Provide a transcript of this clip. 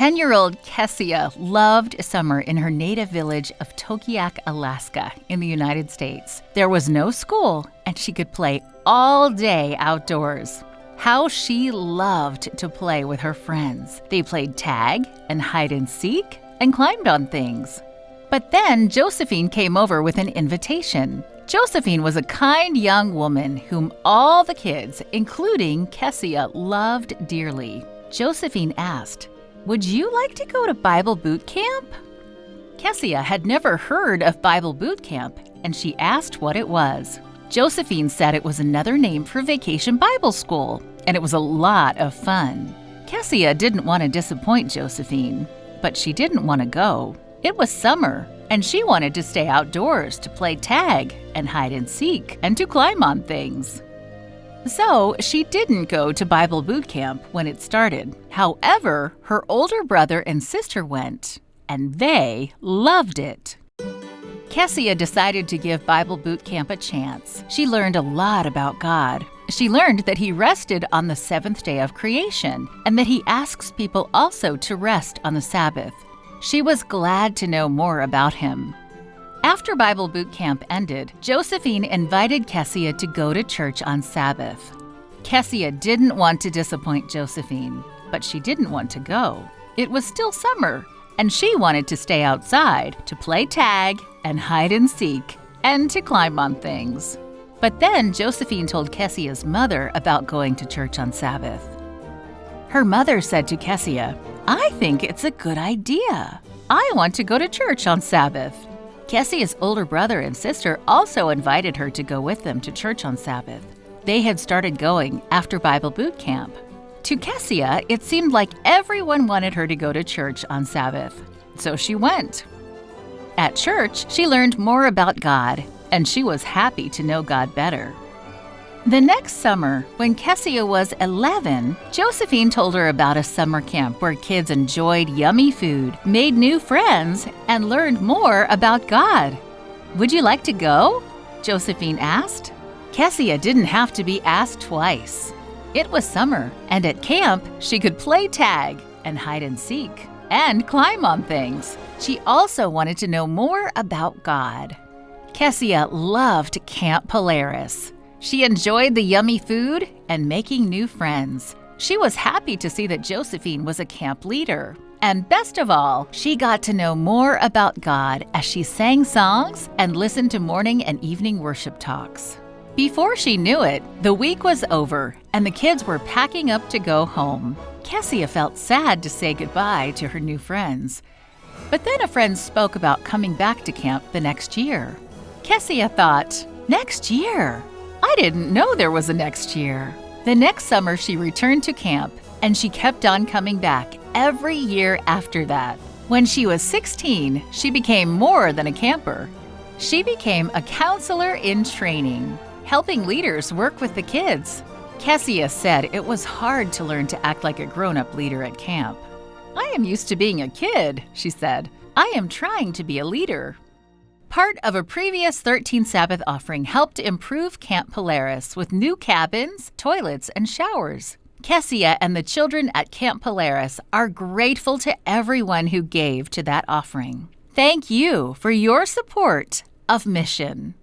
10-year-old Kessia loved summer in her native village of Tokiak, Alaska, in the United States. There was no school, and she could play all day outdoors. How she loved to play with her friends. They played tag and hide and seek and climbed on things. But then Josephine came over with an invitation. Josephine was a kind young woman whom all the kids, including Kessia, loved dearly. Josephine asked, "Would you like to go to Bible boot camp?" Kessia had never heard of Bible boot camp, and she asked what it was. Josephine said it was another name for vacation Bible school, and it was a lot of fun. Kessia didn't want to disappoint Josephine, but she didn't want to go. It was summer, and she wanted to stay outdoors to play tag and hide and seek and to climb on things. So she didn't go to Bible boot camp when it started. However, her older brother and sister went, and they loved it. Kessia decided to give Bible boot camp a chance. She learned a lot about God. She learned that He rested on the seventh day of creation, and that He asks people also to rest on the Sabbath. She was glad to know more about Him. After Bible boot camp ended, Josephine invited Kessia to go to church on Sabbath. Kessia didn't want to disappoint Josephine, but she didn't want to go. It was still summer, and she wanted to stay outside to play tag and hide and seek and to climb on things. But then Josephine told Kessia's mother about going to church on Sabbath. Her mother said to Kessia, "I think it's a good idea. I want to go to church on Sabbath." Kessia's older brother and sister also invited her to go with them to church on Sabbath. They had started going after Bible boot camp. To Kessia, it seemed like everyone wanted her to go to church on Sabbath, so she went. At church, she learned more about God, and she was happy to know God better. The next summer, when Kessia was 11, Josephine told her about a summer camp where kids enjoyed yummy food, made new friends, and learned more about God. "Would you like to go?" Josephine asked. Kessia didn't have to be asked twice. It was summer, and at camp, she could play tag and hide and seek and climb on things. She also wanted to know more about God. Kessia loved Camp Polaris. She enjoyed the yummy food and making new friends. She was happy to see that Josephine was a camp leader. And best of all, she got to know more about God as she sang songs and listened to morning and evening worship talks. Before she knew it, the week was over and the kids were packing up to go home. Kessia felt sad to say goodbye to her new friends. But then a friend spoke about coming back to camp the next year. Kessia thought, "Next year? I didn't know there was a next year." The next summer, she returned to camp, and she kept on coming back every year after that. When she was 16, she became more than a camper. She became a counselor in training, helping leaders work with the kids. Kessia said it was hard to learn to act like a grown-up leader at camp. "I am used to being a kid," she said. "I am trying to be a leader." Part of a previous 13 Sabbath offering helped improve Camp Polaris with new cabins, toilets, and showers. Kessia and the children at Camp Polaris are grateful to everyone who gave to that offering. Thank you for your support of Mission.